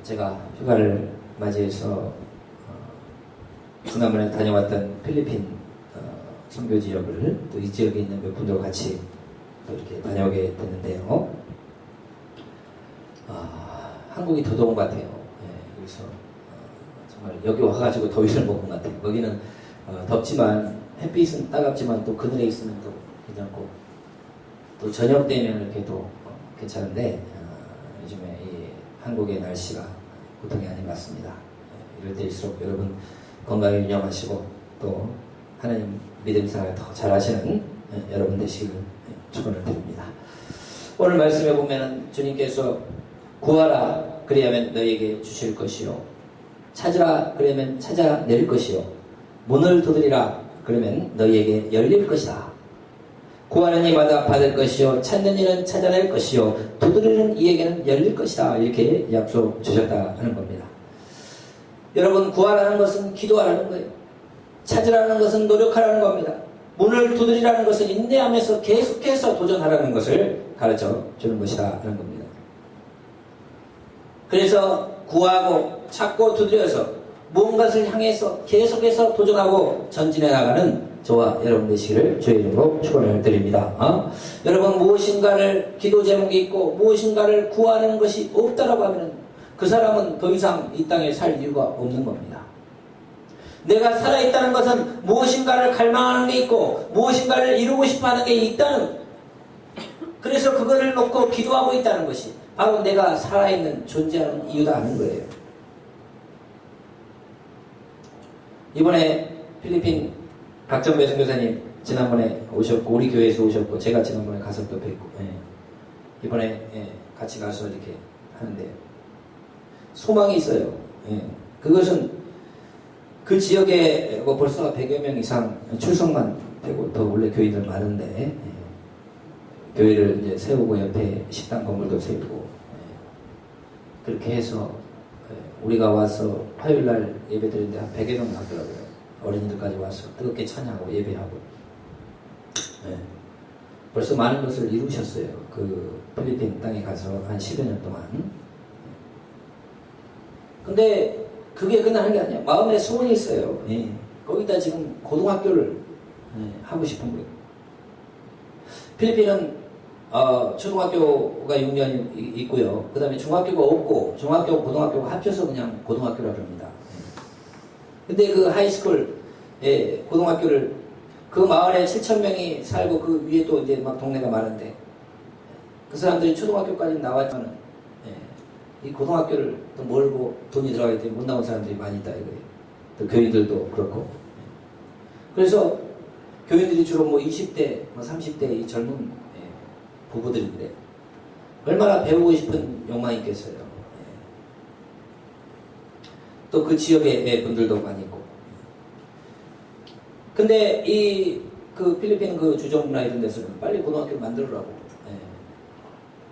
제가 휴가를 맞이해서 지난번에 다녀왔던 필리핀 선교 지역을 또 이 지역에 있는 몇 분들과 같이 또 이렇게 다녀오게 됐는데요. 한국이 더 더운 것 같아요. 그래서 정말 여기 와가지고 더위를 먹은 것 같아요. 여기는 덥지만 햇빛은 따갑지만 또 그늘에 있으면 또 괜찮고 또 저녁 되면 이렇게 또 괜찮은데 요즘에 이 한국의 날씨가 보통이 아닌 것 같습니다. 이럴 때일수록 여러분 건강에 유념하시고 또 하나님 믿음 생활을 더 잘하시는 여러분 되시길 축원을 드립니다. 오늘 말씀에 보면은 주님께서 구하라 그리하면 너희에게 주실 것이요 찾으라 그러면 찾아낼 것이요 문을 두드리라 그러면 너희에게 열릴 것이다. 구하는 이마다 받을 것이요 찾는 이는 찾아낼 것이요 두드리는 이에게는 열릴 것이다. 이렇게 약속 주셨다 하는 겁니다. 여러분 구하라는 것은 기도하라는 거예요. 찾으라는 것은 노력하라는 겁니다. 문을 두드리라는 것은 인내하면서 계속해서 도전하라는 것을 가르쳐 주는 것이다 하는 겁니다. 그래서 구하고 찾고 두드려서 무언가를 향해서 계속해서 도전하고 전진해 나가는 저와 여러분 되시기를 주의 이름으로 축원을 드립니다. 여러분 무엇인가를 기도 제목이 있고 무엇인가를 구하는 것이 없다라고 하면 그 사람은 더 이상 이 땅에 살 이유가 없는 겁니다. 내가 살아있다는 것은 무엇인가를 갈망하는 게 있고 무엇인가를 이루고 싶어하는 게 있다는, 그래서 그거를 놓고 기도하고 있다는 것이 바로 내가 살아있는 존재하는 이유다 하는 거예요. 이번에 필리핀 박정배 선교사님 지난번에 오셨고 우리 교회에서 오셨고 제가 지난번에 가서 또 뵙고 이번에 같이 가서 이렇게 하는데 소망이 있어요. 그것은 그 지역에 뭐 벌써 100여 명 이상 출석만 되고 더 원래 교인들 많은데 교회를 이제 세우고 옆에 식당 건물도 세우고 그렇게 해서 우리가 와서 화요일날 예배 드리는데 한 100여 명 나더라고요. 어린이들까지 와서 뜨겁게 찬양하고 예배하고 벌써 많은 것을 이루셨어요. 그 필리핀 땅에 가서 한 10여 년 동안. 근데 그게 끝나는 게 아니야. 마음에 소원이 있어요. 거기다 지금 고등학교를 하고 싶은 거예요. 필리핀은 초등학교가 6년 있고요. 그 다음에 중학교가 없고 중학교, 고등학교가 합쳐서 그냥 고등학교라고 합니다. 근데 그 하이스쿨 고등학교를 그 마을에 7,000명이 살고 그 위에 또 이제 막 동네가 많은데 그 사람들이 초등학교까지 나왔지만은 이 고등학교를 또 멀고 돈이 들어가기 때문에 못 나온 사람들이 많이 있다 이거예요. 또 교인들도 그렇고. 그래서 교인들이 주로 뭐 20대, 뭐 30대 이 젊은 부부들인데 얼마나 배우고 싶은 욕망이 있겠어요. 또 그 지역의 분들도 많이 있고. 근데 그 필리핀 그 주정부나 이런 데서는 빨리 고등학교를 만들으라고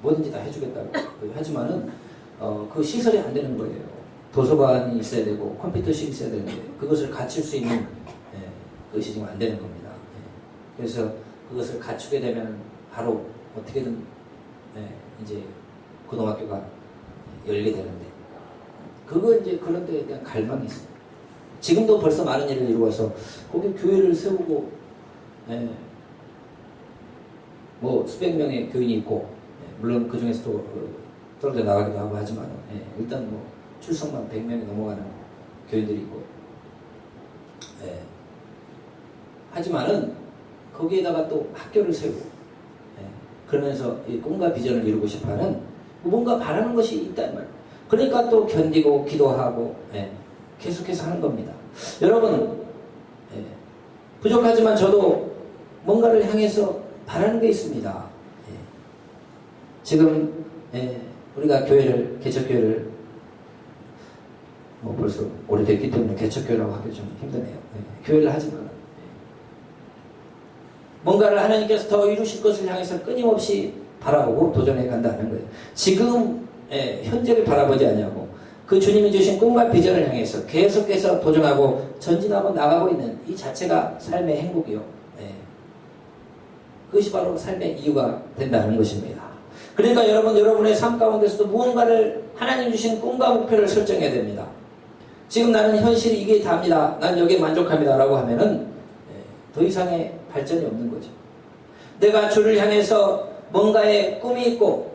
뭐든지 다 해주겠다고 하지만은 그 시설이 안 되는 거예요. 도서관이 있어야 되고 컴퓨터실이 있어야 되는데 그것을 갖출 수 있는 그것이 지금 안 되는 겁니다. 그래서 그것을 갖추게 되면 바로 어떻게든 이제 고등학교가 열리게 되는데 그거 이제 그런 데에 대한 갈망이 있어요. 지금도 벌써 많은 일을 이루어서 거기 교회를 세우고 뭐 수백 명의 교인이 있고 물론 그 중에서도 떨어져 나가기도 하고 하지만 일단 뭐 출석만 100명이 넘어가는 교인들이 있고 하지만은 거기에다가 또 학교를 세우고 그러면서 이 꿈과 비전을 이루고 싶어하는 뭔가 바라는 것이 있단 말이에요. 그러니까 또 견디고 기도하고 계속해서 하는 겁니다. 여러분 부족하지만 저도 뭔가를 향해서 바라는 게 있습니다. 지금 우리가 교회를 개척교회를 뭐 벌써 오래됐기 때문에 개척교회라고 하기 좀 힘드네요. 교회를 하지만 뭔가를 하나님께서 더 이루실 것을 향해서 끊임없이 바라보고 도전해 간다는 거예요. 지금 현재를 바라보지 않냐고 그 주님이 주신 꿈과 비전을 향해서 계속해서 도전하고 전진하고 나가고 있는 이 자체가 삶의 행복이요. 그것이 바로 삶의 이유가 된다는 것입니다. 그러니까 여러분, 여러분의 삶 가운데서도 무언가를 하나님 주신 꿈과 목표를 설정해야 됩니다. 지금 나는 현실이 이게 답니다. 난 여기에 만족합니다. 라고 하면은 더 이상의 발전이 없는 거죠. 내가 주를 향해서 뭔가의 꿈이 있고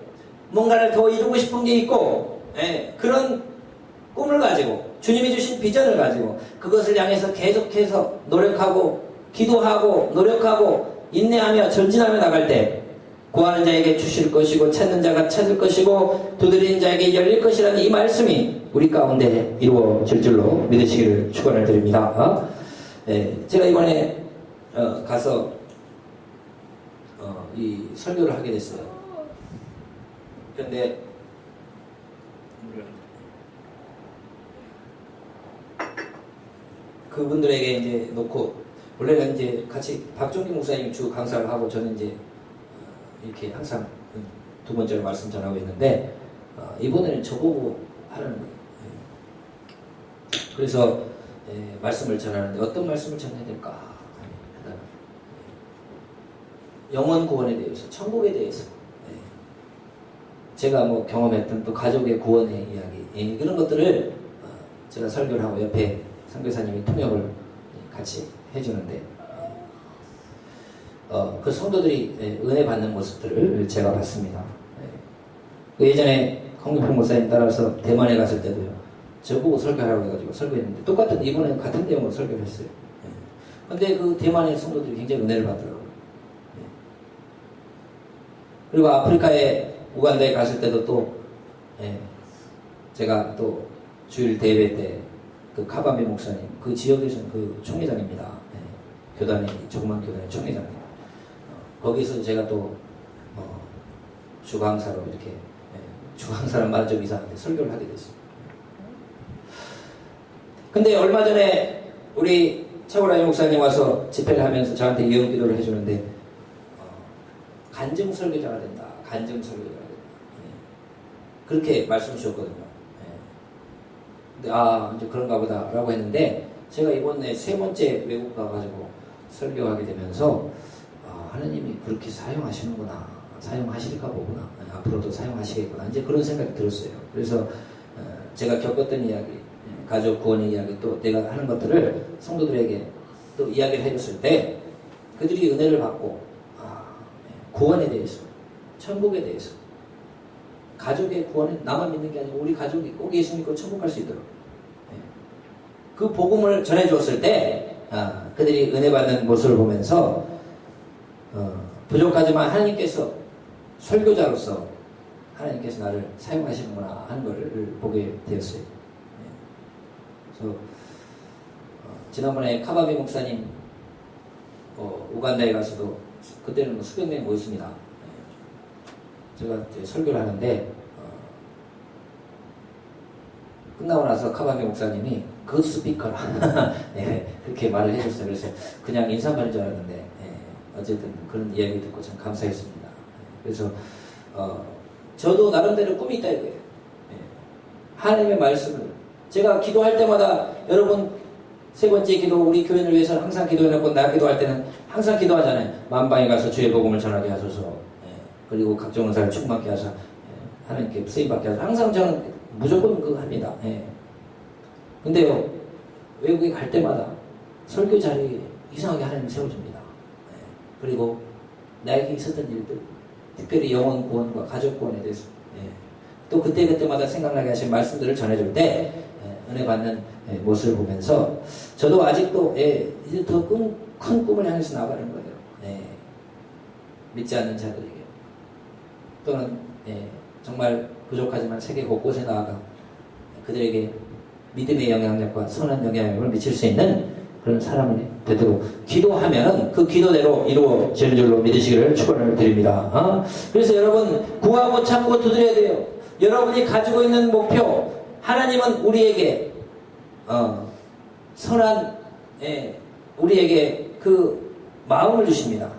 뭔가를 더 이루고 싶은 게 있고 그런 꿈을 가지고 주님이 주신 비전을 가지고 그것을 향해서 계속해서 노력하고 기도하고 노력하고 인내하며 전진하며 나갈 때 구하는 자에게 주실 것이고 찾는 자가 찾을 것이고 두드리는 자에게 열릴 것이라는 이 말씀이 우리 가운데 이루어질 줄로 믿으시기를 축원을 드립니다. 제가 이번에 가서 이 설교를 하게 됐어요. 그런데 그분들에게 이제 놓고 원래는 이제 같이 박종기 목사님 주 강사를 하고 저는 이제 이렇게 항상 두 번째로 말씀 전하고 있는데 이번에는 저보고 하라는 거예요. 그래서 말씀을 전하는데 어떤 말씀을 전해야 될까? 영원 구원에 대해서, 천국에 대해서 제가 뭐 경험했던 또 가족의 구원의 이야기 그런 것들을 제가 설교를 하고 옆에 선교사님이 통역을 같이 해주는데 그 성도들이 은혜 받는 모습들을 제가 봤습니다. 예전에 홍길동 목사님 따라서 대만에 갔을 때도요. 저보고 설교하라고 해가지고 설교했는데 똑같은 이번에 같은 내용으로 설교를 했어요. 근데 그 대만의 성도들이 굉장히 은혜를 받더라고요. 그리고 아프리카에 우간다에 갔을 때도 또 제가 또 주일 대회 때 그 카바메 목사님 그 지역에서는 그 총회장입니다. 교단의 조그만 교단의 총회장님. 거기서 제가 또 주강사로 이렇게 주강사란 말은 좀 이상한데 설교를 하게 됐어요. 근데 얼마 전에 우리 차고라이 목사님 와서 집회를 하면서 저한테 예언 기도를 해주는데 간증 설교자가 된다. 간증 설교자가 된다. 그렇게 말씀 주셨거든요. 근데 이제 그런가 보다 라고 했는데 제가 이번에 세 번째 외국 가가지고 설교하게 되면서 하나님이 그렇게 사용하시는구나. 사용하실까 보구나. 앞으로도 사용하시겠구나. 이제 그런 생각이 들었어요. 그래서 제가 겪었던 이야기, 가족 구원의 이야기, 또 내가 하는 것들을 성도들에게 또 이야기를 해줬을 때 그들이 은혜를 받고 구원에 대해서, 천국에 대해서, 가족의 구원은 나만 믿는 게 아니고 우리 가족이 꼭 예수 믿고 천국 갈 수 있도록 그 복음을 전해주었을 때 그들이 은혜 받는 모습을 보면서 부족하지만 하나님께서 설교자로서 하나님께서 나를 사용하시는구나 하는 것을 보게 되었어요. 그래서 지난번에 카바미 목사님 우간다에 가서도 그때는 수백 명이 모였습니다. 제가 설교를 하는데 끝나고 나서 카바미 목사님이 그 스피커라 그렇게 말을 해줬어요. 그래서 그냥 인사말인 줄 알았는데 어쨌든 그런 이야기 듣고 참 감사했습니다. 그래서 저도 나름대로 꿈이 있다 이거예요. 하나님의 말씀을 제가 기도할 때마다 여러분 세 번째 기도 우리 교회를 위해서 항상 기도해놓고 나 기도할 때는 항상 기도하잖아요. 만방에 가서 주의 복음을 전하게 하소서. 그리고 각종 은사를 충만케 하사 하나님께 쓰임받게 하소서. 항상 저는 무조건 그거 합니다. 근데요 외국에 갈 때마다 설교 자리에 이상하게 하나님 세워줍니다. 그리고 나에게 있었던 일들 특별히 영혼 구원과 가족 구원에 대해서 또 그때그때마다 생각나게 하신 말씀들을 전해줄 때 은혜 받는 모습을 보면서 저도 아직도 이제 더 큰 꿈을 향해서 나가는 거예요. 믿지 않는 자들에게 또는 정말 부족하지만 세계 곳곳에 나아가 그들에게 믿음의 영향력과 선한 영향력을 미칠 수 있는 그런 사람이 되도록 기도하면은 그 기도대로 이루어지는 줄로 믿으시기를 축원을 드립니다. 그래서 여러분 구하고 찾고 두드려야 돼요. 여러분이 가지고 있는 목표 하나님은 우리에게 선한 우리에게 그 마음을 주십니다.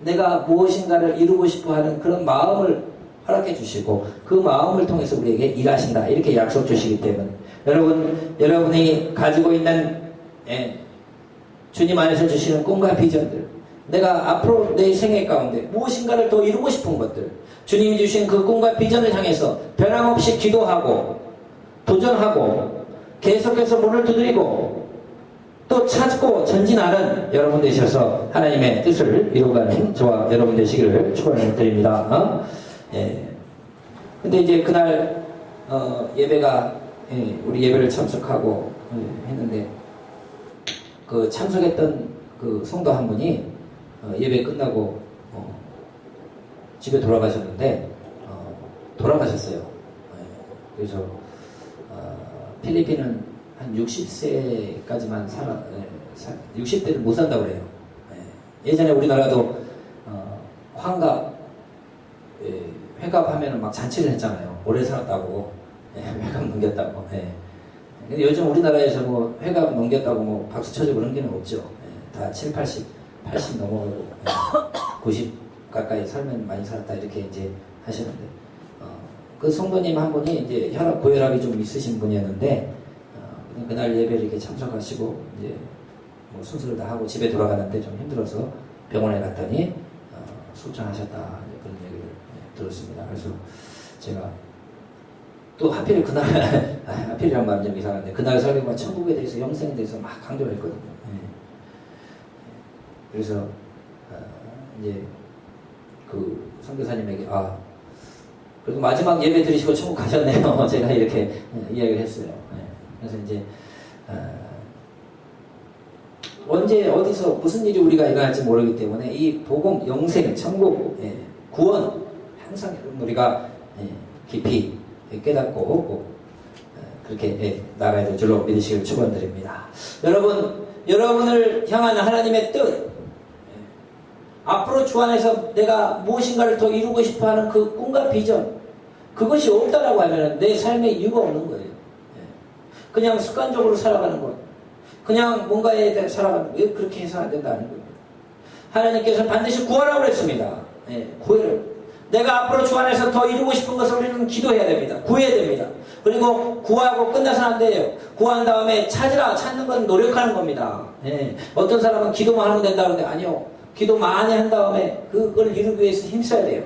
내가 무엇인가를 이루고 싶어하는 그런 마음을 허락해 주시고 그 마음을 통해서 우리에게 일하신다 이렇게 약속 주시기 때문에 여러분이 가지고 있는 주님 안에서 주시는 꿈과 비전들 내가 앞으로 내 생애 가운데 무엇인가를 더 이루고 싶은 것들, 주님이 주신 그 꿈과 비전을 향해서 변함없이 기도하고 도전하고 계속해서 문을 두드리고 또 찾고 전진하는 여러분 되셔서 하나님의 뜻을 이루어가는 저와 여러분 되시기를 축원드립니다. 예. 근데 이제 그날 예배가 우리 예배를 참석하고 했는데 그 참석했던 그 성도 한 분이 예배 끝나고 집에 돌아가셨는데 돌아가셨어요. 그래서 필리핀은 한 60세까지만 60대를 못 산다고 그래요. 예전에 우리나라도 환갑 회갑하면 막 잔치를 했잖아요. 오래 살았다고 회갑 넘겼다고. 근데 요즘 우리나라에서 뭐 회갑 넘겼다고 뭐 박수 쳐주고 그런 게 없죠. 다 7, 80 넘어가고 90 가까이 살면 많이 살았다 이렇게 이제 하시는데 그 성도님 한 분이 이제 혈압 고혈압이 좀 있으신 분이었는데 그날 예배를 이렇게 참석하시고 이제 뭐 순서를 다 하고 집에 돌아가는데 좀 힘들어서 병원에 갔더니 수청하셨다 그런 얘기를 들었습니다. 그래서 제가 또 하필 그날 하필이란 말은 좀 이상한데 그날 설교가 천국에 대해서 영생에 대해서 막 강조를 했거든요. 그래서 이제 그 선교사님에게 그래도 마지막 예배 드리시고 천국 가셨네요. 제가 이렇게 이야기를 했어요. 그래서 이제 언제 어디서 무슨 일이 우리가 일어날지 모르기 때문에 이 복음, 영생, 천국, 구원 항상 우리가 깊이 깨닫고 꼭 그렇게 나가야 될 줄로 믿으시길 축원드립니다. 여러분을 향한 하나님의 뜻, 앞으로 주 안에서 내가 무엇인가를 더 이루고 싶어하는 그 꿈과 비전, 그것이 없다라고 하면 내 삶에 이유가 없는 거예요. 그냥 습관적으로 살아가는 것, 그냥 뭔가에 대해 살아가는 것, 왜 그렇게 해서 안 된다는 겁니다. 하나님께서 반드시 구하라고 했습니다. 구해를. 내가 앞으로 주 안에서 더 이루고 싶은 것을 우리는 기도해야 됩니다. 구해야 됩니다. 그리고 구하고 끝나서는 안 돼요. 구한 다음에 찾는 건 노력하는 겁니다. 어떤 사람은 기도만 하면 된다는데 아니요. 기도 많이 한 다음에 그걸 이루기 위해서 힘써야 돼요.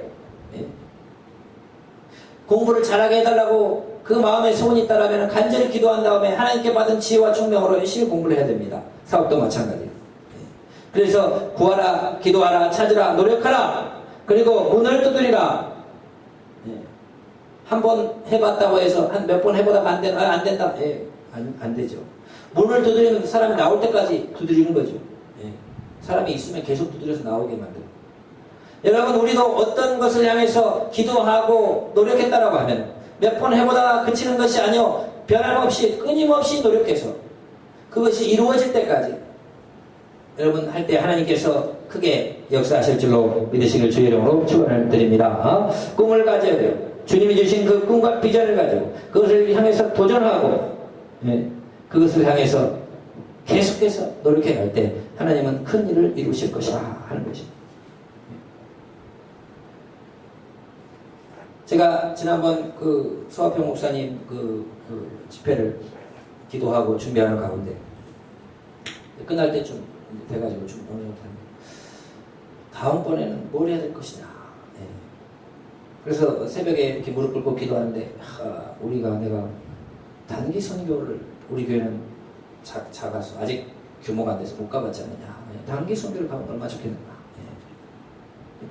공부를 잘하게 해달라고 그 마음에 소원이 있다라면 간절히 기도한 다음에 하나님께 받은 지혜와 총명으로 열심히 공부를 해야 됩니다. 사업도 마찬가지예요. 그래서 구하라, 기도하라, 찾으라, 노력하라. 그리고 문을 두드리라. 한 번 해봤다고 해서 한 몇 번 해보다가 안 된다. 안 되죠. 문을 두드리는 사람이 나올 때까지 두드리는 거죠. 사람이 있으면 계속 두드려서 나오게 만들어요. 여러분, 우리도 어떤 것을 향해서 기도하고 노력했다라고 하면 몇 번 해보다가 그치는 것이 아니요, 변함없이 끊임없이 노력해서 그것이 이루어질 때까지 여러분 할 때 하나님께서 크게 역사하실 줄로 믿으시길 주의 이름으로 축원을 드립니다. 꿈을 가져야 돼요. 주님이 주신 그 꿈과 비전을 가지고 그것을 향해서 도전하고 그것을 향해서 계속해서 노력해 갈 때 하나님은 큰 일을 이루실 것이라 하는 것입니다. 제가 지난번 그 소아평 목사님 그 집회를 기도하고 준비하는 가운데 끝날 때쯤 돼가지고 좀 어느 정도 다음번에는 뭘 해야 될 것이냐. 그래서 새벽에 이렇게 무릎 꿇고 기도하는데 내가 단기 선교를 우리 교회는 작아서 아직 규모가 안 돼서 못 가봤지 않느냐. 단기 선교를 가면 얼마나 좋겠는가.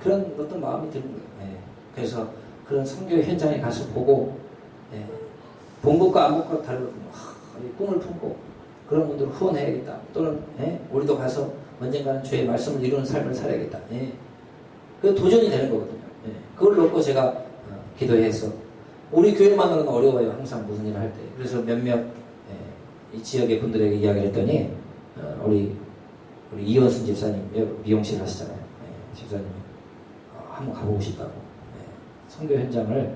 그런 어떤 마음이 드는 거예요. 그래서 그런 선교 현장에 가서 보고 본 것과 안 본 것과 다르거든요. 꿈을 품고 그런 분들을 후원해야겠다. 또는 우리도 가서 언젠가는 주의 말씀을 이루는 삶을 살아야겠다. 그 도전이 되는 거거든요. 그걸 놓고 제가 기도해서 우리 교회만으로는 어려워요. 항상 무슨 일을 할 때. 그래서 몇몇 이 지역의 분들에게 이야기를 했더니 우리 이현순 집사님 미용실 하시잖아요. 집사님이 한번 가보고 싶다고 선교 현장을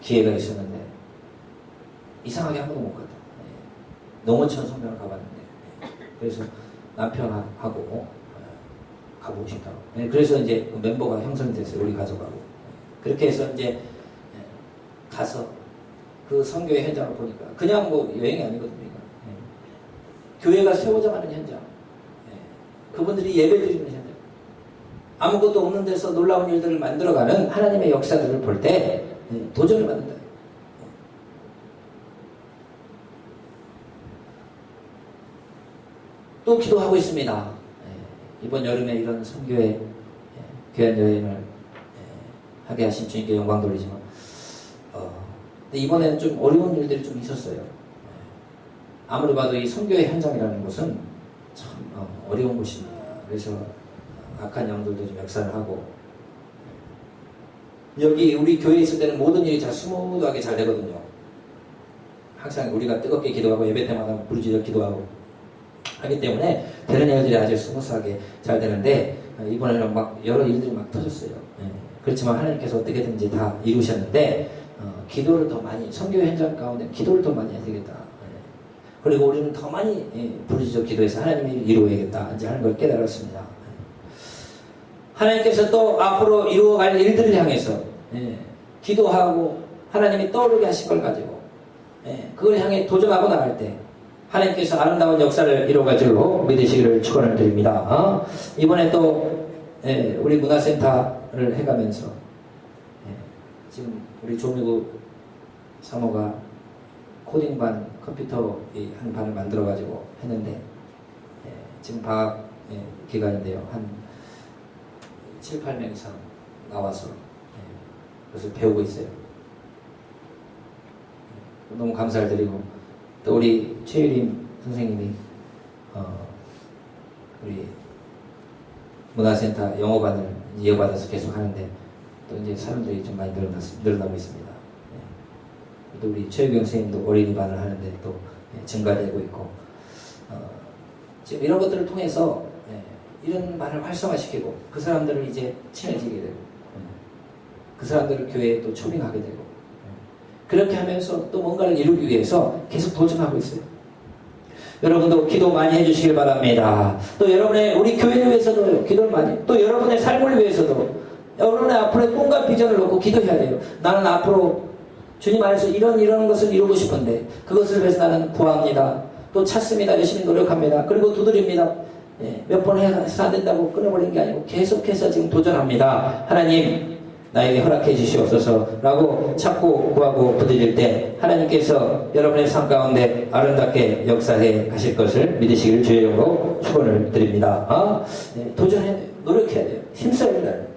기회가 있었는데 이상하게 한 번도 못 갔다. 농어촌 선교를 가봤는데 그래서 남편하고 가보고 싶다고. 그래서 이제 그 멤버가 형성이 됐어요. 우리 가져가고. 그렇게 해서 이제 가서 그 선교의 현장을 보니까 그냥 뭐 여행이 아니거든요. 교회가 세워져가는 현장. 그분들이 예배 드리는 현장. 아무것도 없는 데서 놀라운 일들을 만들어가는 하나님의 역사들을 볼 때 도전을 받는다. 또 기도하고 있습니다. 이번 여름에 이런 선교회 귀한 여행을 하게 하신 주님께 영광 돌리지만 근데 이번에는 좀 어려운 일들이 좀 있었어요. 아무리 봐도 이 선교회 현장이라는 곳은 참 어려운 곳입니다. 그래서 악한 영들도 좀 역사를 하고 여기 우리 교회에 있을 때는 모든 일이 잘 스무드하게 잘 되거든요. 항상 우리가 뜨겁게 기도하고 예배 때마다 부르짖어 기도하고 하기 때문에 되는 일들이 아주 스무스하게 잘 되는데 이번에는 막 여러 일들이 막 터졌어요. 그렇지만 하나님께서 어떻게든지 다 이루셨는데 기도를 더 많이 선교 현장 가운데 기도를 더 많이 해야 되겠다. 그리고 우리는 더 많이 부르짖어 기도해서 하나님이 이루어야겠다 이제 하는 걸 깨달았습니다. 하나님께서 또 앞으로 이루어갈 일들을 향해서 기도하고 하나님이 떠오르게 하신 걸 가지고 그걸 향해 도전하고 나갈 때 하나님께서 아름다운 역사를 이루어갈 줄로 믿으시기를 축원을 드립니다. 이번에 또 우리 문화센터를 해가면서 지금 우리 조미구 사모가 코딩반 컴퓨터 한 반을 만들어가지고 했는데 지금 방학 기간인데요. 한 7, 8명 이상 나와서 그것을 배우고 있어요. 너무 감사를 드리고 또 우리 최유림 선생님이 우리 문화센터 영어반을 이어받아서 계속 하는데 또 이제 사람들이 좀 많이 늘어나고 있습니다. 또 우리 최유경 선생님도 어린이반을 하는데 또 증가되고 있고 지금 이런 것들을 통해서 이런 말을 활성화시키고 그 사람들을 이제 친해지게 되고 그 사람들을 교회에 또 초빙하게 되고 그렇게 하면서 또 뭔가를 이루기 위해서 계속 도전하고 있어요. 여러분도 기도 많이 해주시길 바랍니다. 또 여러분의 우리 교회를 위해서도 기도를 많이 또 여러분의 삶을 위해서도 여러분의 앞으로의 꿈과 비전을 놓고 기도해야 돼요. 나는 앞으로 주님 안에서 이런 것을 이루고 싶은데 그것을 위해서 나는 구합니다. 또 찾습니다. 열심히 노력합니다. 그리고 두드립니다. 몇 번 해서 안 된다고 끊어버린 게 아니고 계속해서 지금 도전합니다. 하나님 나에게 허락해 주시옵소서 라고 찾고 구하고 부드릴 때 하나님께서 여러분의 삶 가운데 아름답게 역사해 가실 것을 믿으시기를 주의 이름으로 축원을 드립니다. 도전해야 돼요. 노력해야 돼요. 힘써야 돼요.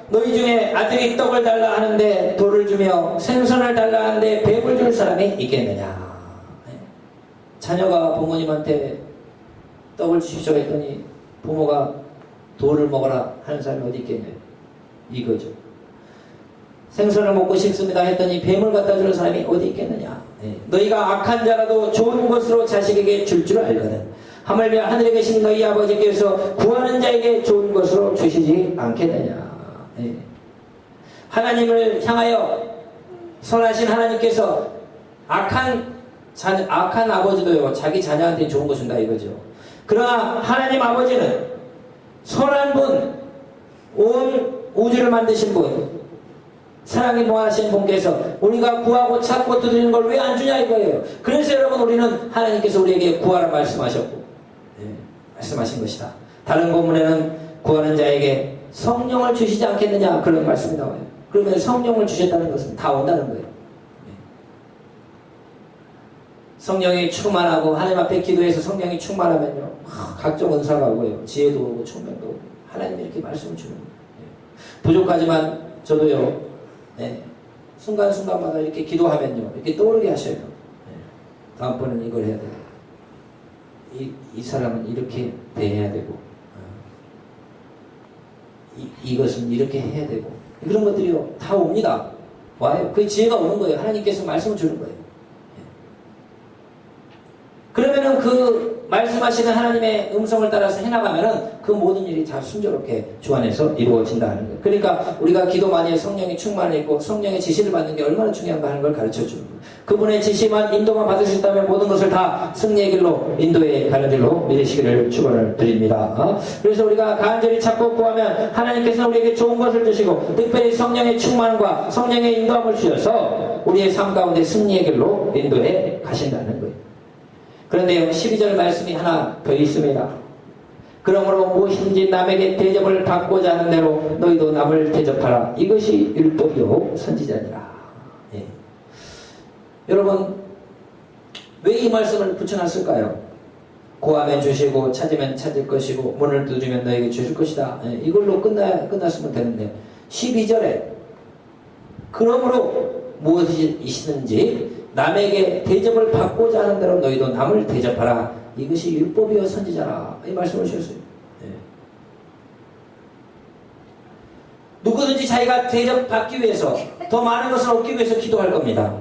너희 중에 아들이 떡을 달라 하는데 돌을 주며 생선을 달라 하는데 뱀을 줄 사람이 있겠느냐. 자녀가 부모님한테 떡을 주십시오 했더니 부모가 돌을 먹어라 하는 사람이 어디 있겠냐. 이거죠. 생선을 먹고 싶습니다 했더니 뱀을 갖다 주는 사람이 어디 있겠느냐. 너희가 악한 자라도 좋은 것으로 자식에게 줄 줄 알거든. 하물며 하늘에 계신 너희 아버지께서 구하는 자에게 좋은 것으로 주시지 않겠느냐. 하나님을 향하여 선하신 하나님께서 악한 아버지도요 자기 자녀한테 좋은 거 준다 이거죠. 그러나 하나님 아버지는 선한 분, 온 우주를 만드신 분, 사랑이 모하신 분께서 우리가 구하고 찾고 두드리는 걸 왜 안 주냐 이거예요. 그래서 여러분 우리는 하나님께서 우리에게 구하라 말씀하셨고 말씀하신 것이다. 다른 본문에는 구하는 자에게 성령을 주시지 않겠느냐 그런 말씀이 나와요. 그러면 성령을 주셨다는 것은 다 온다는 거예요. 성령이 충만하고 하나님 앞에 기도해서 성령이 충만하면요 각종 은사가 오고요 지혜도 오고 총명도 오고 하나님이 이렇게 말씀을 주는 거예요. 부족하지만 저도요 순간순간마다 이렇게 기도하면요 이렇게 떠오르게 하셔요. 다음번에는 이걸 해야 되고 이 사람은 이렇게 대해야 되고 이것은 이렇게 해야 되고 그런 것들이요 다 옵니다. 와요. 그 지혜가 오는 거예요. 하나님께서 말씀을 주는 거예요. 그러면은 그 말씀하시는 하나님의 음성을 따라서 해나가면은 그 모든 일이 다 순조롭게 주 안에서 이루어진다는 거예요. 그러니까 우리가 기도 많이 해 성령이 충만해 있고 성령의 지시를 받는 게 얼마나 중요한가 하는 걸 가르쳐 주는 거예요. 그분의 지시만 인도만 받으셨다면 모든 것을 다 승리의 길로 인도에 가는 길로 믿으시기를 축원을 드립니다. 그래서 우리가 간절히 찾고 구하면 하나님께서는 우리에게 좋은 것을 주시고 특별히 성령의 충만과 성령의 인도함을 주셔서 우리의 삶 가운데 승리의 길로 인도에 가신다는 거예요. 그런데 12절 말씀이 하나 더 있습니다. 그러므로 무엇인지 남에게 대접을 받고자 하는 대로 너희도 남을 대접하라. 이것이 율법이요 선지자니라. 예. 여러분, 왜 이 말씀을 붙여놨을까요? 구하면 주시고 찾으면 찾을 것이고 문을 두드리면 너에게 주실 것이다. 예. 이걸로 끝났으면 되는데 12절에 그러므로 무엇이시든지 남에게 대접을 받고자 하는 대로 너희도 남을 대접하라. 이것이 율법이요 선지자라. 이 말씀을 주셨어요. 네. 누구든지 자기가 대접받기 위해서 더 많은 것을 얻기 위해서 기도할 겁니다.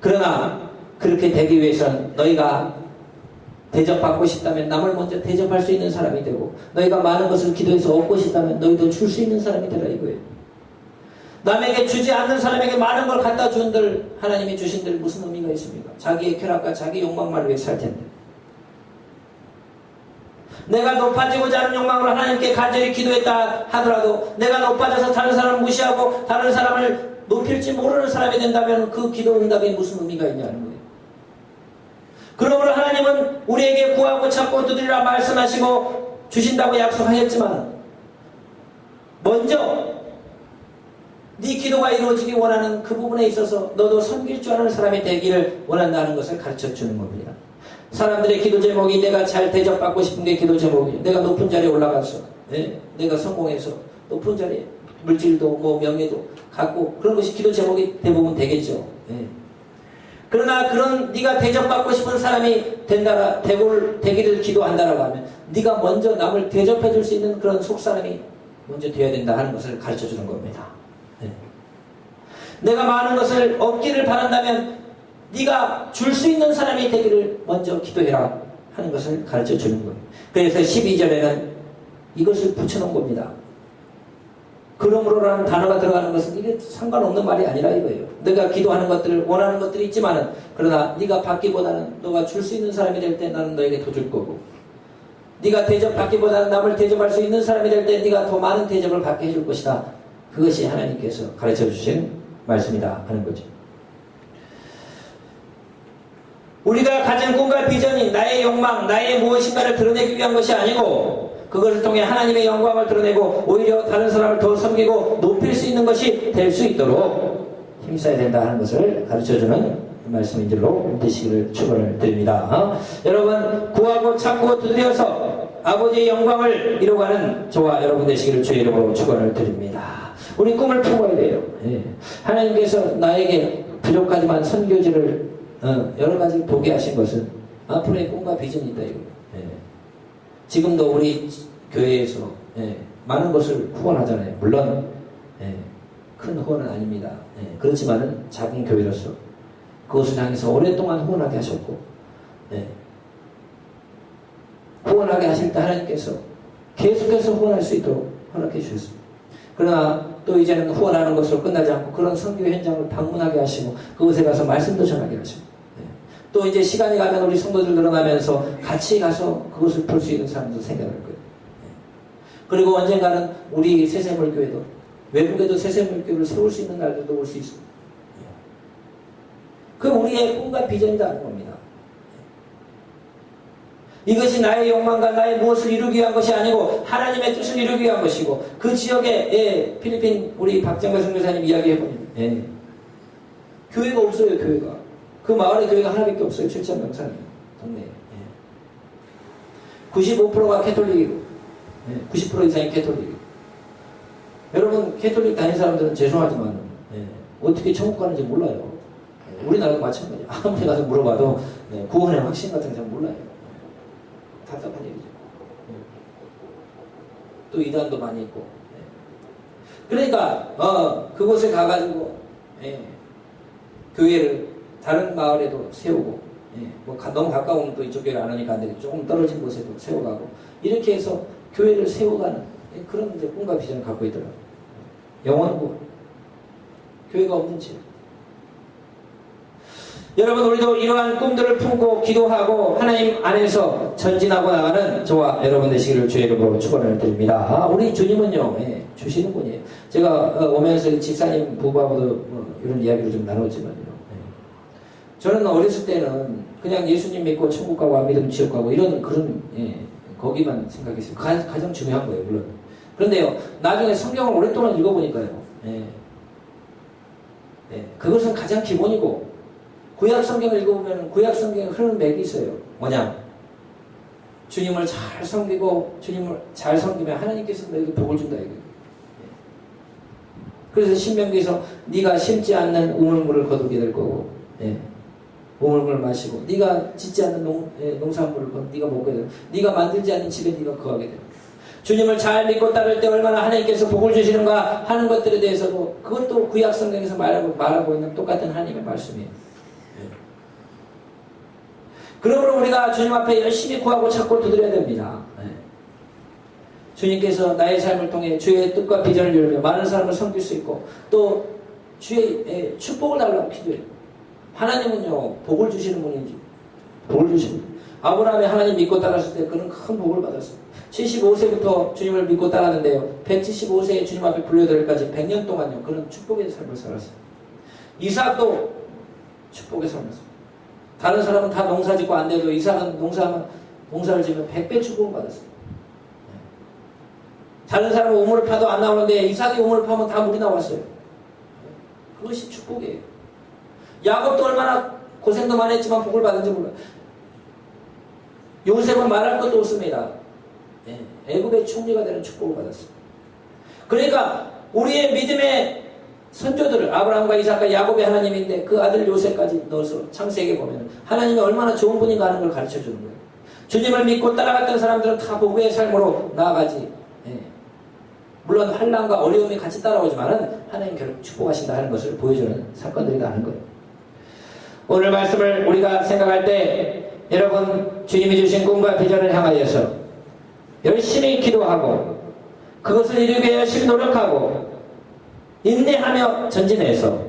그러나 그렇게 되기 위해서는 너희가 대접받고 싶다면 남을 먼저 대접할 수 있는 사람이 되고, 너희가 많은 것을 기도해서 얻고 싶다면 너희도 줄 수 있는 사람이 되라 이거예요. 남에게 주지 않는 사람에게 많은 걸 갖다 준들 하나님이 주신들 무슨 의미가 있습니까? 자기의 쾌락과 자기 욕망만 위해 살 텐데. 내가 높아지고자 하는 욕망으로 하나님께 간절히 기도했다 하더라도 내가 높아져서 다른 사람을 무시하고 다른 사람을 높일지 모르는 사람이 된다면 그 기도 응답에 무슨 의미가 있냐는 거예요. 그러므로 하나님은 우리에게 구하고 찾고 두드리라 말씀하시고 주신다고 약속하셨지만 먼저 네 기도가 이루어지기 원하는 그 부분에 있어서 너도 섬길 줄 아는 사람이 되기를 원한다는 것을 가르쳐주는 겁니다. 사람들의 기도 제목이 내가 잘 대접받고 싶은 게 기도 제목이에요. 내가 높은 자리에 올라가서 내가 성공해서 높은 자리에 물질도 뭐 명예도 갖고 그런 것이 기도 제목이 대부분 되겠죠. 그러나 그런 네가 대접받고 싶은 사람이 되기를 기도한다라고 하면 네가 먼저 남을 대접해 줄 수 있는 그런 속사람이 먼저 되어야 된다 하는 것을 가르쳐주는 겁니다. 내가 많은 것을 얻기를 바란다면 네가 줄 수 있는 사람이 되기를 먼저 기도해라 하는 것을 가르쳐주는 거예요. 그래서 12절에는 이것을 붙여놓은 겁니다. 그러므로라는 단어가 들어가는 것은 이게 상관없는 말이 아니라 이거예요. 내가 기도하는 것들을 원하는 것들이 있지만은 그러나 네가 받기보다는 너가 줄 수 있는 사람이 될 때 나는 너에게 더 줄 거고, 네가 대접받기보다는 남을 대접할 수 있는 사람이 될 때 네가 더 많은 대접을 받게 해줄 것이다. 그것이 하나님께서 가르쳐 주신 말씀이다 하는 거죠. 우리가 가진 꿈과 비전이 나의 욕망, 나의 무엇인가를 드러내기 위한 것이 아니고 그것을 통해 하나님의 영광을 드러내고 오히려 다른 사람을 더 섬기고 높일 수 있는 것이 될 수 있도록 힘써야 된다 하는 것을 가르쳐주는 말씀인 줄로 믿으시기를 축원을 드립니다. 여러분, 구하고 찾고 두드려서 아버지의 영광을 이루어가는 저와 여러분 되시기를 주의 이름으로 축원을 드립니다. 우리 꿈을 품어야 돼요. 하나님께서 나에게 부족하지만 선교지를 여러 가지 보게 하신 것은 앞으로의 꿈과 비전이 있다 이거. 지금도 우리 교회에서 많은 것을 후원하잖아요. 물론 큰 후원은 아닙니다. 그렇지만은 작은 교회로서 그것을 향해서 오랫동안 후원하게 하셨고, 후원하게 하실 때 하나님께서 계속해서 후원할 수 있도록 허락해 주셨습니다. 그러나 또 이제는 후원하는 것으로 끝나지 않고 그런 선교 현장을 방문하게 하시고 그곳에 가서 말씀도 전하게 하시고, 또 이제 시간이 가면 우리 성도들 늘어나면서 같이 가서 그것을 볼 수 있는 사람도 생겨날 거예요. 그리고 언젠가는 우리 새샘물교회도 외국에도 새샘물교회를 세울 수 있는 날들도 올 수 있습니다. 그 우리의 꿈과 비전이라는 겁니다. 이것이 나의 욕망과 나의 무엇을 이루기 위한 것이 아니고 하나님의 뜻을 이루기 위한 것이고, 그 지역에 필리핀 우리 박정배 선교사님 이야기해보면 교회가 없어요. 교회가 그 마을에 교회가 하나밖에 없어요. 7,000명 사는 동네에. 95%가 캐톨릭이고 90% 이상이 캐톨릭이고. 여러분, 캐톨릭 다닌 사람들은 죄송하지만 어떻게 천국 가는지 몰라요. 우리나라도 마찬가지예요. 아무리 가서 물어봐도 구원의 확신 같은 거 잘 몰라요. 답답한 얘기죠. 또 이단도 많이 있고. 그러니까 그곳에 가가지고 교회를 다른 마을에도 세우고, 뭐 너무 가까우면 또 이쪽 교회를 안 하니까 안 되겠죠. 조금 떨어진 곳에도 세워가고, 이렇게 해서 교회를 세워가는 그런 이제 꿈과 비전을 갖고 있더라고요. 영원 구원. 교회가 없는 집. 여러분, 우리도 이러한 꿈들을 품고 기도하고 하나님 안에서 전진하고 나가는 저와 여러분 되시기를 주의 이름으로 축원을 드립니다. 우리 주님은요, 주시는 분이에요. 제가 오면서 집사님 부부하고도 이런 이야기를 좀 나눴지만요. 저는 어렸을 때는 그냥 예수님 믿고 천국 가고 안 믿으면 지옥 가고 이런 그런 거기만 생각했어요. 가장 중요한 거예요, 물론. 그런데요, 나중에 성경을 오랫동안 읽어보니까요, 그것은 가장 기본이고, 구약 성경을 읽어보면 구약 성경에 흐르는 맥이 있어요. 뭐냐? 주님을 잘 섬기고 주님을 잘 섬기면 하나님께서 너에게 복을 준다 이거예요. 그래서 신명기에서 네가 심지 않는 우물물을 거두게 될 거고, 우물물을 마시고 네가 짓지 않는 농산물을 네가 먹게 되고, 네가 만들지 않는 집에 네가 거하게 되고, 주님을 잘 믿고 따를 때 얼마나 하나님께서 복을 주시는가 하는 것들에 대해서도 그것도 구약 성경에서 말하고 있는 똑같은 하나님의 말씀이에요. 그러므로 우리가 주님 앞에 열심히 구하고 찾고 두드려야 됩니다. 주님께서 나의 삶을 통해 주의 뜻과 비전을 이루며 많은 사람을 섬길 수 있고 또 주의 축복을 달라고 기도해요. 하나님은요 복을 주시는 분인지 복을 주시는 분. 아브라함이 하나님 믿고 따랐을 때 그는 큰 복을 받았어요. 75세부터 주님을 믿고 따랐는데요, 175세에 주님 앞에 불려드릴까지 100년 동안요 그는 축복의 삶을 살았어요. 이삭도 축복의 삶을 살았어요. 다른 사람은 다 농사 짓고 안 돼도 이삭은 농사를 지으면 100배 축복을 받았어요. 다른 사람은 우물을 파도 안 나오는데 이삭이 우물을 파면 다 물이 나왔어요. 그것이 축복이에요. 야곱도 얼마나 고생도 많이 했지만 복을 받은지 몰라요. 요셉은 말할 것도 없습니다. 애굽의 총리가 되는 축복을 받았어요. 그러니까 우리의 믿음의 선조들을 아브라함과 이삭과 야곱의 하나님인데 그 아들 요셉까지 넣어서 창세기에 보면 하나님이 얼마나 좋은 분인가 하는 걸 가르쳐주는 거예요. 주님을 믿고 따라갔던 사람들은 다 복의 삶으로 나아가지. 물론 환난과 어려움이 같이 따라오지만은 하나님 결국 축복하신다 하는 것을 보여주는 사건들이다 하는 거예요. 오늘 말씀을 우리가 생각할 때 여러분 주님이 주신 꿈과 비전을 향하여서 열심히 기도하고 그것을 이루기 위해 열심히 노력하고 인내하며 전진해서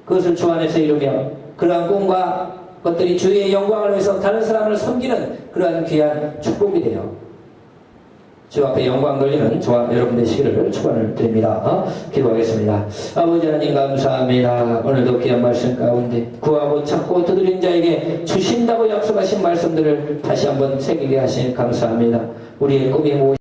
그것을 주 안에서 이루며 그러한 꿈과 것들이 주의 영광을 위해서 다른 사람을 섬기는 그러한 귀한 축복이 되어 주 앞에 영광 돌리는 저와 여러분 되시기를 축원을 드립니다. 기도하겠습니다. 아버지 하나님 감사합니다. 오늘도 귀한 말씀 가운데 구하고 찾고 두드린 자에게 주신다고 약속하신 말씀들을 다시 한번 새기게 하시니 감사합니다. 우리의 꿈이 무엇이